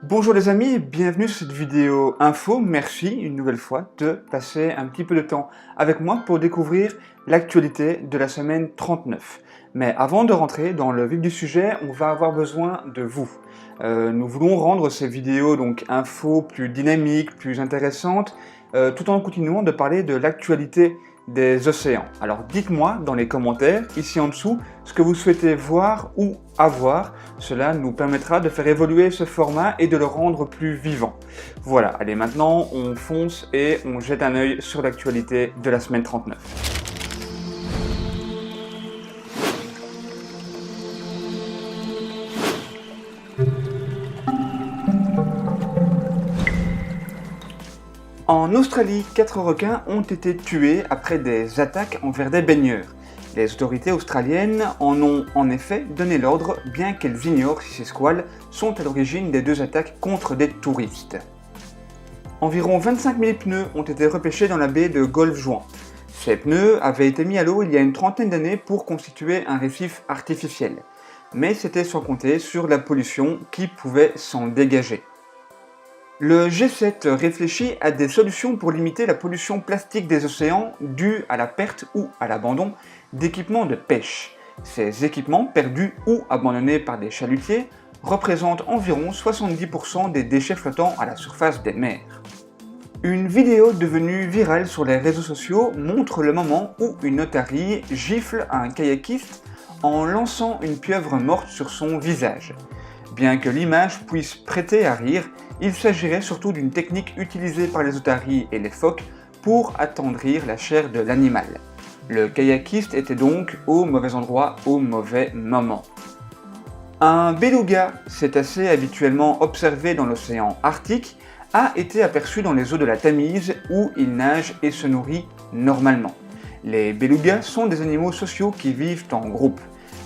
Bonjour les amis, bienvenue sur cette vidéo info. Merci une nouvelle fois de passer un petit peu de temps avec moi pour découvrir l'actualité de la semaine 39. Mais avant de rentrer dans le vif du sujet, on va avoir besoin de vous. Nous voulons rendre ces vidéos donc info plus dynamiques, plus intéressantes, tout en continuant de parler de l'actualité des océans. Alors dites-moi dans les commentaires, ici en dessous, ce que vous souhaitez voir ou avoir. Cela nous permettra de faire évoluer ce format et de le rendre plus vivant. Voilà, allez maintenant on fonce et on jette un œil sur l'actualité de la semaine 39. En Australie, 4 requins ont été tués après des attaques envers des baigneurs. Les autorités australiennes en ont en effet donné l'ordre, bien qu'elles ignorent si ces squales sont à l'origine des deux attaques contre des touristes. Environ 25 000 pneus ont été repêchés dans la baie de Golfe-Juan. Ces pneus avaient été mis à l'eau il y a une trentaine d'années pour constituer un récif artificiel. Mais c'était sans compter sur la pollution qui pouvait s'en dégager. Le G7 réfléchit à des solutions pour limiter la pollution plastique des océans due à la perte ou à l'abandon d'équipements de pêche. Ces équipements, perdus ou abandonnés par des chalutiers, représentent environ 70% des déchets flottants à la surface des mers. Une vidéo devenue virale sur les réseaux sociaux montre le moment où une otarie gifle un kayakiste en lançant une pieuvre morte sur son visage. Bien que l'image puisse prêter à rire, il s'agirait surtout d'une technique utilisée par les otaries et les phoques pour attendrir la chair de l'animal. Le kayakiste était donc au mauvais endroit au mauvais moment. Un beluga, cétacé habituellement observé dans l'océan Arctique, a été aperçu dans les eaux de la Tamise où il nage et se nourrit normalement. Les belugas sont des animaux sociaux qui vivent en groupe.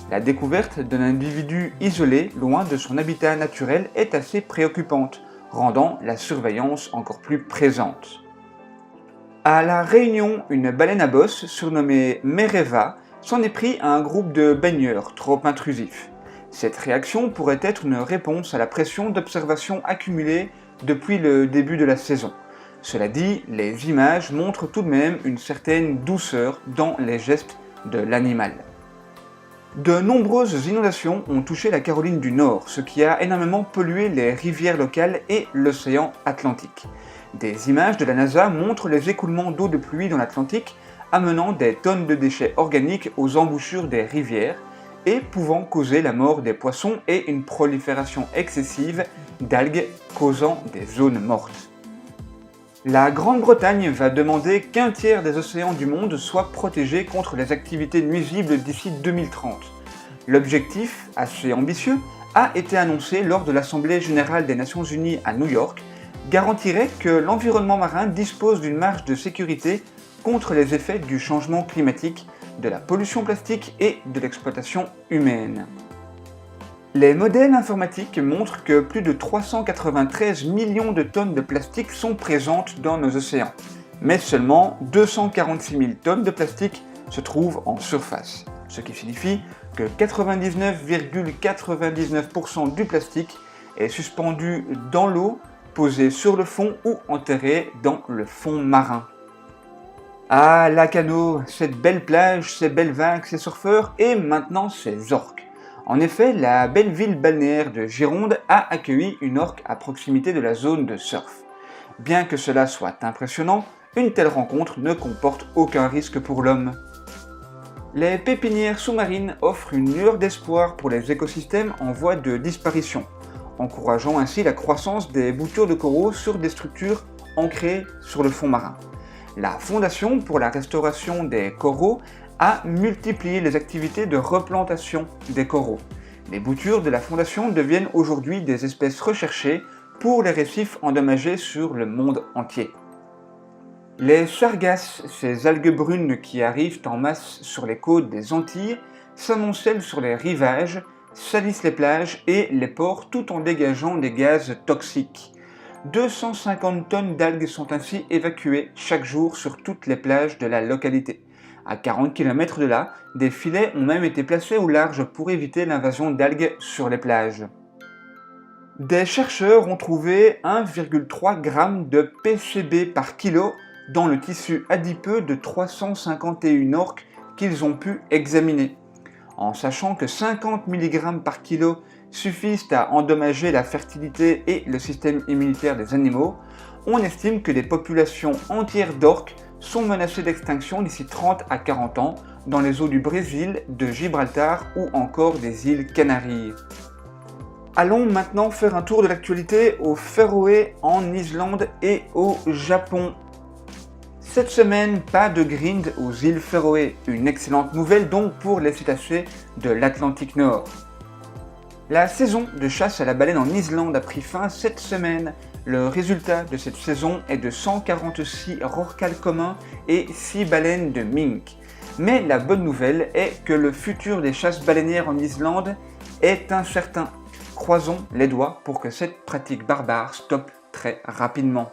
La découverte d'un individu isolé, loin de son habitat naturel, est assez préoccupante, rendant la surveillance encore plus présente. À La Réunion, une baleine à bosse, surnommée Mereva, s'en est pris à un groupe de baigneurs trop intrusifs. Cette réaction pourrait être une réponse à la pression d'observation accumulée depuis le début de la saison. Cela dit, les images montrent tout de même une certaine douceur dans les gestes de l'animal. De nombreuses inondations ont touché la Caroline du Nord, ce qui a énormément pollué les rivières locales et l'océan Atlantique. Des images de la NASA montrent les écoulements d'eau de pluie dans l'Atlantique, amenant des tonnes de déchets organiques aux embouchures des rivières et pouvant causer la mort des poissons et une prolifération excessive d'algues causant des zones mortes. La Grande-Bretagne va demander qu'un tiers des océans du monde soient protégés contre les activités nuisibles d'ici 2030. L'objectif, assez ambitieux, a été annoncé lors de l'Assemblée générale des Nations Unies à New York, garantirait que l'environnement marin dispose d'une marge de sécurité contre les effets du changement climatique, de la pollution plastique et de l'exploitation humaine. Les modèles informatiques montrent que plus de 393 millions de tonnes de plastique sont présentes dans nos océans, mais seulement 246 000 tonnes de plastique se trouvent en surface, ce qui signifie que 99,99% du plastique est suspendu dans l'eau, posé sur le fond ou enterré dans le fond marin. Ah, Lacanau, cette belle plage, ces belles vagues, ces surfeurs et maintenant ces orques. En effet, la belle ville balnéaire de Gironde a accueilli une orque à proximité de la zone de surf. Bien que cela soit impressionnant, une telle rencontre ne comporte aucun risque pour l'homme. Les pépinières sous-marines offrent une lueur d'espoir pour les écosystèmes en voie de disparition, encourageant ainsi la croissance des boutures de coraux sur des structures ancrées sur le fond marin. La Fondation pour la restauration des coraux a multiplié les activités de replantation des coraux. Les boutures de la Fondation deviennent aujourd'hui des espèces recherchées pour les récifs endommagés sur le monde entier. Les sargasses, ces algues brunes qui arrivent en masse sur les côtes des Antilles, s'amoncellent sur les rivages, salissent les plages et les ports tout en dégageant des gaz toxiques. 250 tonnes d'algues sont ainsi évacuées chaque jour sur toutes les plages de la localité. À 40 km de là, des filets ont même été placés au large pour éviter l'invasion d'algues sur les plages. Des chercheurs ont trouvé 1,3 g de PCB par kilo dans le tissu adipeux de 351 orques qu'ils ont pu examiner. En sachant que 50 mg par kilo suffisent à endommager la fertilité et le système immunitaire des animaux, on estime que des populations entières d'orques sont menacées d'extinction d'ici 30 à 40 ans dans les eaux du Brésil, de Gibraltar ou encore des îles Canaries. Allons maintenant faire un tour de l'actualité aux Féroé, en Islande et au Japon. Cette semaine, pas de grind aux îles Féroé, une excellente nouvelle donc pour les cétacés de l'Atlantique Nord. La saison de chasse à la baleine en Islande a pris fin cette semaine. Le résultat de cette saison est de 146 rorquals communs et 6 baleines de mink. Mais la bonne nouvelle est que le futur des chasses baleinières en Islande est incertain. Croisons les doigts pour que cette pratique barbare stoppe très rapidement.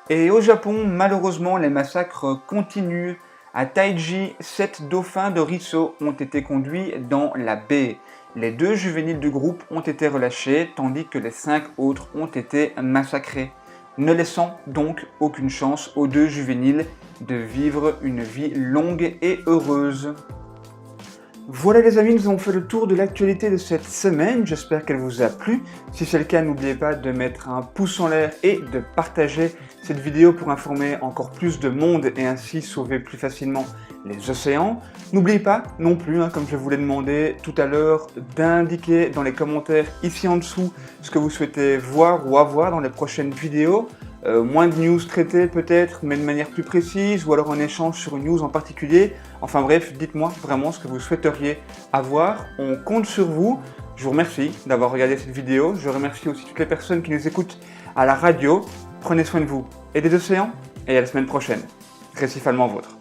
Et au Japon, malheureusement, les massacres continuent. À Taiji, 7 dauphins de Riso ont été conduits dans la baie. Les 2 juvéniles du groupe ont été relâchés, tandis que les 5 autres ont été massacrés, ne laissant donc aucune chance aux 2 juvéniles de vivre une vie longue et heureuse. Voilà les amis, nous avons fait le tour de l'actualité de cette semaine, j'espère qu'elle vous a plu. Si c'est le cas, n'oubliez pas de mettre un pouce en l'air et de partager cette vidéo pour informer encore plus de monde et ainsi sauver plus facilement les océans. N'oubliez pas non plus, comme je vous l'ai demandé tout à l'heure, d'indiquer dans les commentaires ici en dessous ce que vous souhaitez voir ou avoir dans les prochaines vidéos. Moins de news traitées peut-être, mais de manière plus précise, ou alors un échange sur une news en particulier. Enfin bref, dites-moi vraiment ce que vous souhaiteriez avoir. On compte sur vous. Je vous remercie d'avoir regardé cette vidéo. Je remercie aussi toutes les personnes qui nous écoutent à la radio. Prenez soin de vous et des océans, et à la semaine prochaine. Récif allemand vôtre.